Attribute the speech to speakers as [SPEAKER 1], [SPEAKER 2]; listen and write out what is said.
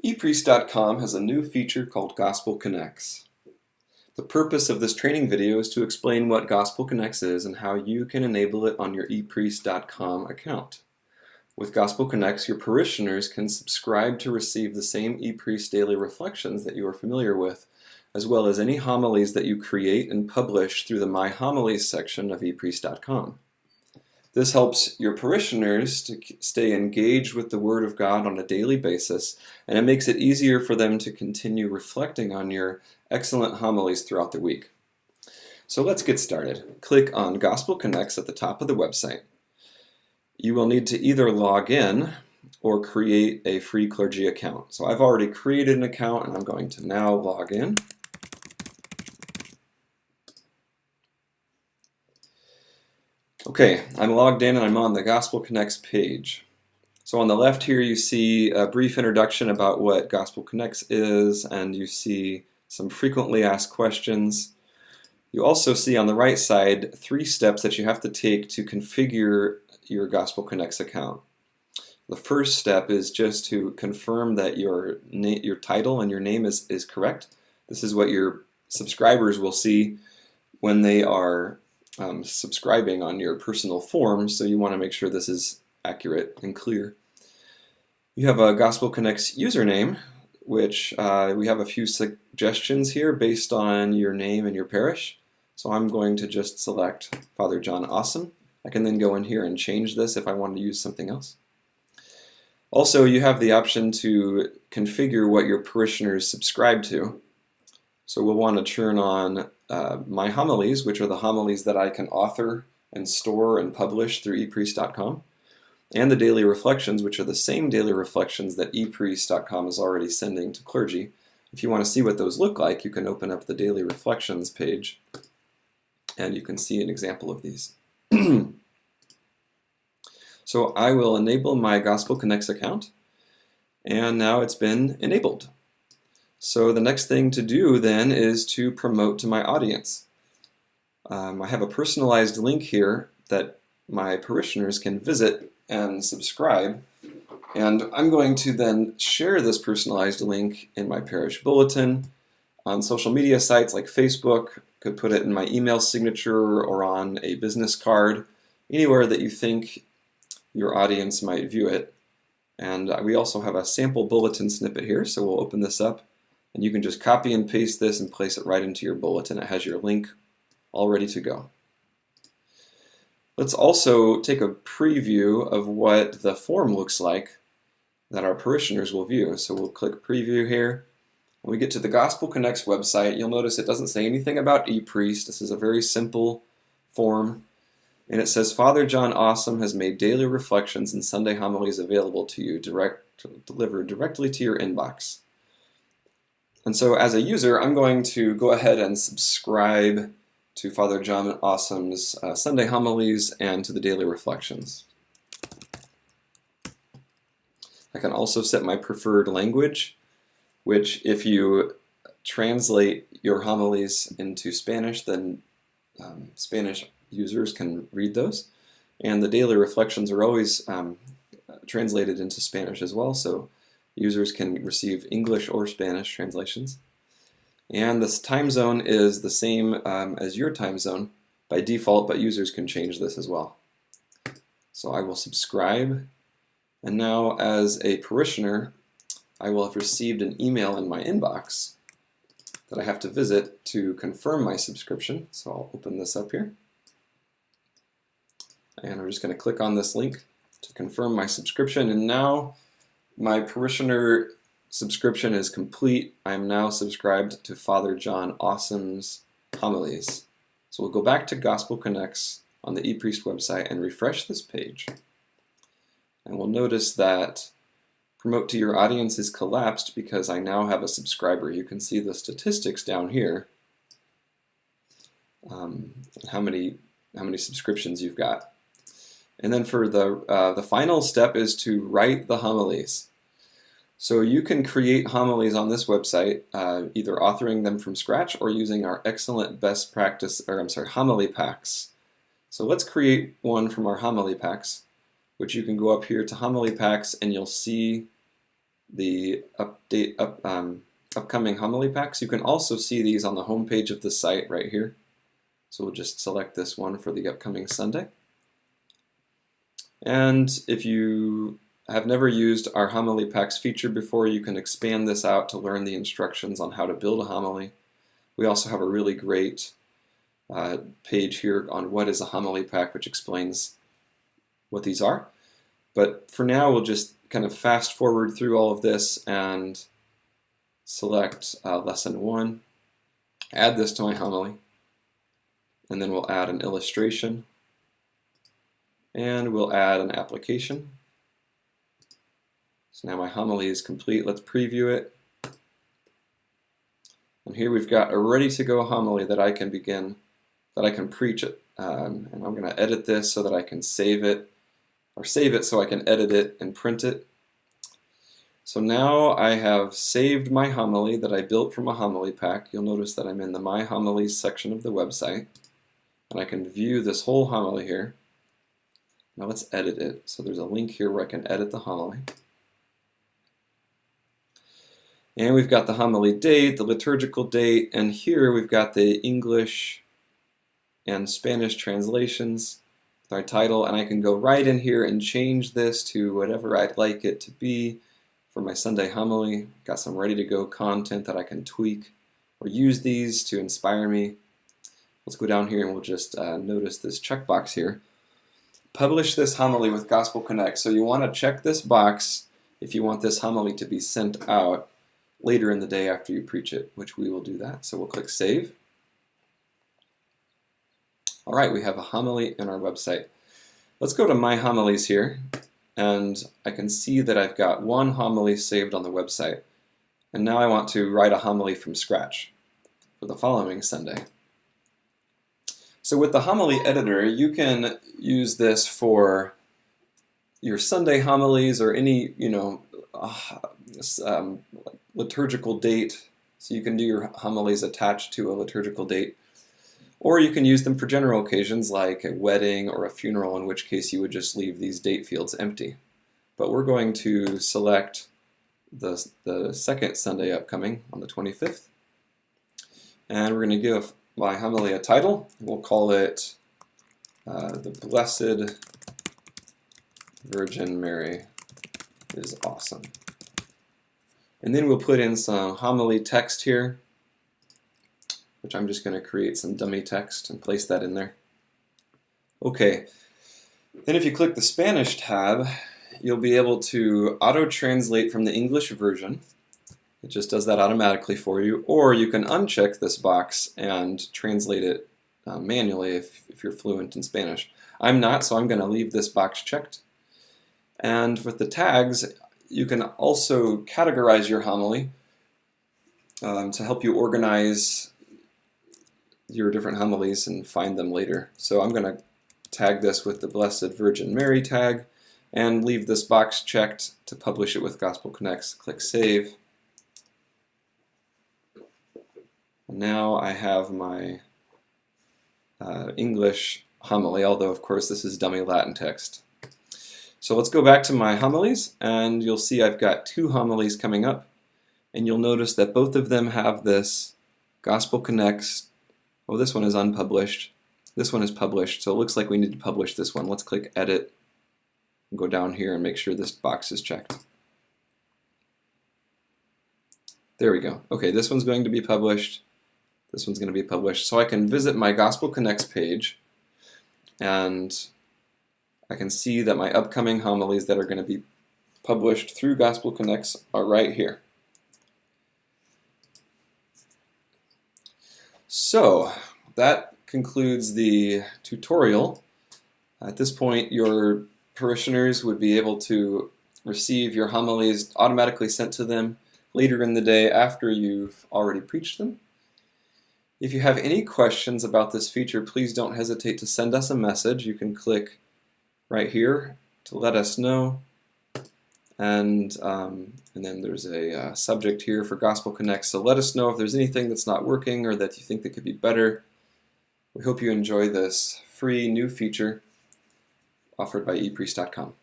[SPEAKER 1] ePriest.com has a new feature called Gospel Connects. The purpose of this training video is to explain what Gospel Connects is and how you can enable it on your ePriest.com account. With Gospel Connects, your parishioners can subscribe to receive the same ePriest daily reflections that you are familiar with, as well as any homilies that you create and publish through the My Homilies section of ePriest.com. This helps your parishioners to stay engaged with the Word of God on a daily basis, and it makes it easier for them to continue reflecting on your excellent homilies throughout the week. So let's get started. Click on Gospel Connects at the top of the website. You will need to either log in or create a free clergy account. So I've already created an account and I'm going to now log in. Okay, I'm logged in and I'm on the Gospel Connects page. So on the left here you see a brief introduction about what Gospel Connects is, and you see some frequently asked questions. You also see on the right side 3 steps that you have to take to configure your Gospel Connects account. The first step is just to confirm that your title and your name is correct. This is what your subscribers will see when they are subscribing on your personal form, so you want to make sure this is accurate and clear. You have a Gospel Connects username, which we have a few suggestions here based on your name and your parish. So I'm going to just select Father John Awesome. I can then go in here and change this if I want to use something else. Also, you have the option to configure what your parishioners subscribe to. So we'll want to turn on My Homilies, which are the homilies that I can author and store and publish through ePriest.com, and the daily reflections, which are the same daily reflections that ePriest.com is already sending to clergy. If you want to see what those look like, you can open up the daily reflections page and you can see an example of these. So I will enable my Gospel Connects account, and now it's been enabled. So the next thing to do then is to promote to my audience. I have a personalized link here that my parishioners can visit and subscribe, and I'm going to then share this personalized link in my parish bulletin, on social media sites like Facebook, could put it in my email signature or on a business card, anywhere that you think your audience might view it. And we also have a sample bulletin snippet here, so we'll open this up. And you can just copy and paste this and place it right into your bulletin. It has your link all ready to go. Let's also take a preview of what the form looks like that our parishioners will view. So we'll click Preview here. When we get to the Gospel Connects website, you'll notice it doesn't say anything about ePriest. This is a very simple form. And it says, Father John Awesome has made daily reflections and Sunday homilies available to you, delivered directly to your inbox. And so as a user, I'm going to go ahead and subscribe to Father John Awesome's Sunday homilies and to the daily reflections. I can also set my preferred language, which if you translate your homilies into Spanish, then Spanish users can read those. And the daily reflections are always translated into Spanish as well, so users can receive English or Spanish translations. And this time zone is the same as your time zone by default, but users can change this as well. So I will subscribe, and now as a parishioner, I will have received an email in my inbox that I have to visit to confirm my subscription. So I'll open this up here. And I'm just going to click on this link to confirm my subscription, and now my parishioner subscription is complete. I am now subscribed to Father John Awesome's homilies. So we'll go back to Gospel Connects on the ePriest website and refresh this page. And we'll notice that Promote to Your Audience is collapsed because I now have a subscriber. You can see the statistics down here, how many subscriptions you've got. And then for the final step is to write the homilies. So you can create homilies on this website, either authoring them from scratch or using our excellent homily packs. So let's create one from our homily packs, which you can go up here to homily packs and you'll see the upcoming homily packs. You can also see these on the home page of the site right here. So we'll just select this one for the upcoming Sunday. And if you have never used our homily packs feature before, you can expand this out to learn the instructions on how to build a homily. We also have a really great page here on what is a homily pack, which explains what these are. But for now, we'll just kind of fast forward through all of this and select lesson 1, add this to my homily, and then we'll add an illustration, and we'll add an application. So now my homily is complete. Let's preview it. And here we've got a ready-to-go homily that I can preach it. And I'm going to edit this so that I can save it, or save it so I can edit it and print it. So now I have saved my homily that I built from a homily pack. You'll notice that I'm in the My Homilies section of the website, and I can view this whole homily here. Now let's edit it. So there's a link here where I can edit the homily. And we've got the homily date, the liturgical date, and here we've got the English and Spanish translations with our title, and I can go right in here and change this to whatever I'd like it to be for my Sunday homily. Got some ready-to-go content that I can tweak or use these to inspire me. Let's go down here and we'll just notice this checkbox here. Publish this homily with Gospel Connect. So you want to check this box if you want this homily to be sent out later in the day after you preach it, which we will do that. So we'll click Save. All right, we have a homily in our website. Let's go to My Homilies here, and I can see that I've got one homily saved on the website. And now I want to write a homily from scratch for the following Sunday. So with the homily editor, you can use this for your Sunday homilies or any, liturgical date. So you can do your homilies attached to a liturgical date. Or you can use them for general occasions like a wedding or a funeral, in which case you would just leave these date fields empty. But we're going to select the second Sunday upcoming on the 25th. And we're going to give my homily a title. We'll call it The Blessed Virgin Mary is Awesome. And then we'll put in some homily text here, which I'm just going to create some dummy text and place that in there. Okay, then if you click the Spanish tab, you'll be able to auto-translate from the English version. It just does that automatically for you, or you can uncheck this box and translate it manually if you're fluent in Spanish. I'm not, so I'm going to leave this box checked. And with the tags, you can also categorize your homily to help you organize your different homilies and find them later. So I'm going to tag this with the Blessed Virgin Mary tag and leave this box checked to publish it with Gospel Connects. Click Save. Now I have my English homily, although of course this is dummy Latin text. So let's go back to my homilies, and you'll see I've got 2 homilies coming up, and you'll notice that both of them have this Gospel Connects. Oh, this one is unpublished. This one is published, so it looks like we need to publish this one. Let's click Edit and go down here and make sure this box is checked. There we go. Okay, this one's going to be published. This one's going to be published. So I can visit my Gospel Connects page, and I can see that my upcoming homilies that are going to be published through Gospel Connects are right here. So that concludes the tutorial. At this point, your parishioners would be able to receive your homilies automatically sent to them later in the day after you've already preached them. If you have any questions about this feature, please don't hesitate to send us a message. You can click right here to let us know, and then there's a subject here for Gospel Connect. So let us know if there's anything that's not working or that you think that could be better. We hope you enjoy this free new feature offered by epriest.com.